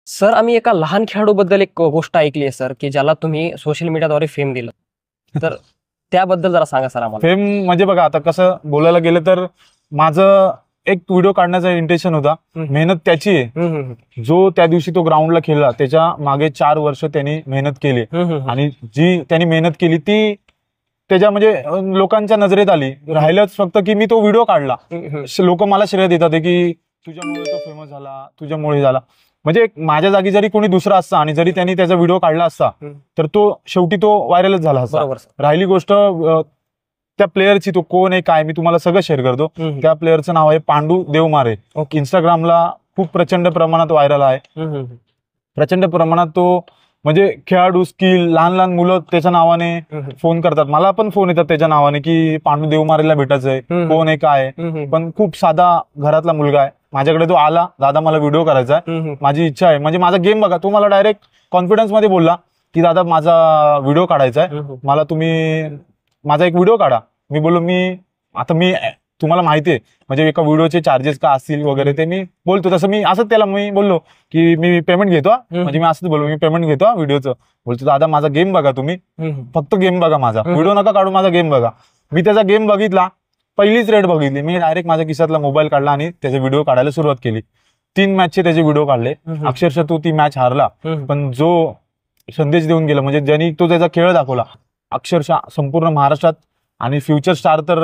Sir, आम्ही एका लहान खेळाडूबद्दल एक गोष्ट ऐकली आहे सर, की ज्याला तुम्ही सोशल मीडियाद्वारे फेम दिलं. तर त्याबद्दल जरा सांगा सर आम्हाला. फेम म्हणजे बघा, आता कसं बोलायला गेलं तर माझं एक व्हिडिओ काढण्याचा इंटेन्शन होता. मेहनत त्याची आहे. जो त्या दिवशी तो ग्राउंडला खेळला त्याच्या मागे 4 वर्ष त्यांनी मेहनत केली आणि जी त्यांनी मेहनत केली ती त्याच्या म्हणजे लोकांच्या नजरेत आली. राहिलंच फक्त की मी तो व्हिडिओ काढला. लोक मला श्रेय देतात की तुझ्यामुळे तो फेमस झाला, तुझ्यामुळे झाला. म्हणजे माझ्या जागी जरी कोणी दुसरा असता आणि जरी त्यांनी त्याचा व्हिडिओ काढला असता तर तो शेवटी तो व्हायरलच झाला असता. राहिली गोष्ट त्या प्लेअरची, तो कोण आहे काय, मी तुम्हाला सगळं शेअर करतो. त्या प्लेअरचं नाव आहे पांडू देवमारे. इंस्टाग्रामला खूप प्रचंड प्रमाणात व्हायरल आहे. प्रचंड प्रमाणात तो म्हणजे खेळाडू, स्किल, लहान लहान मुलं त्याच्या नावाने फोन करतात. मला पण फोन येतात त्याच्या नावाने की पांडू देवमारेला भेटायचंय, कोण आहे काय. पण खूप साधा घरातला मुलगा आहे. माझ्याकडे तो आला, दादा मला व्हिडिओ करायचा आहे, माझी इच्छा आहे. म्हणजे माझा गेम बघा, तो मला डायरेक्ट कॉन्फिडन्स मध्ये बोलला की दादा माझा व्हिडिओ काढायचा आहे, मला तुम्ही माझा एक व्हिडिओ काढा. मी बोललो मी तुम्हाला माहिती आहे म्हणजे एका व्हिडिओचे चार्जेस का असतील वगैरे ते मी बोलतो. तसं मी असंच त्याला मी बोललो की मी पेमेंट घेतो, म्हणजे मी असंच बोललो मी पेमेंट घेतो व्हिडिओचं. बोलतो दादा माझा गेम बघा, तुम्ही फक्त गेम बघा, माझा व्हिडिओ नका काढू, माझा गेम बघा. मी त्याचा गेम बघितला, पहिलीच रेड बघितली, मी डायरेक्ट माझ्या खिशातला मोबाईल काढला आणि त्याचे व्हिडिओ काढायला सुरुवात केली. 3 मॅचचे त्याचे व्हिडिओ काढले. अक्षरशः तो ती मॅच हारला, पण जो संदेश देऊन गेला म्हणजे ज्यांनी तो त्याचा खेळ दाखवला, अक्षरशः संपूर्ण महाराष्ट्रात आणि फ्युचर स्टार तर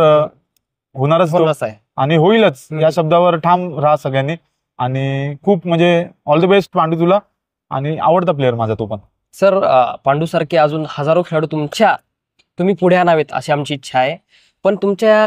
होणारच आहे आणि होईलच, या शब्दावर ठाम राहा सगळ्यांनी. आणि खूप म्हणजे ऑल द बेस्ट पांडू तुला, आणि आवडता प्लेअर माझा तो पण. सर, पांडू सारखे अजून हजारो खेळाडू तुम्ही पुढे आणावेत अशी आमची इच्छा आहे. पण तुमच्या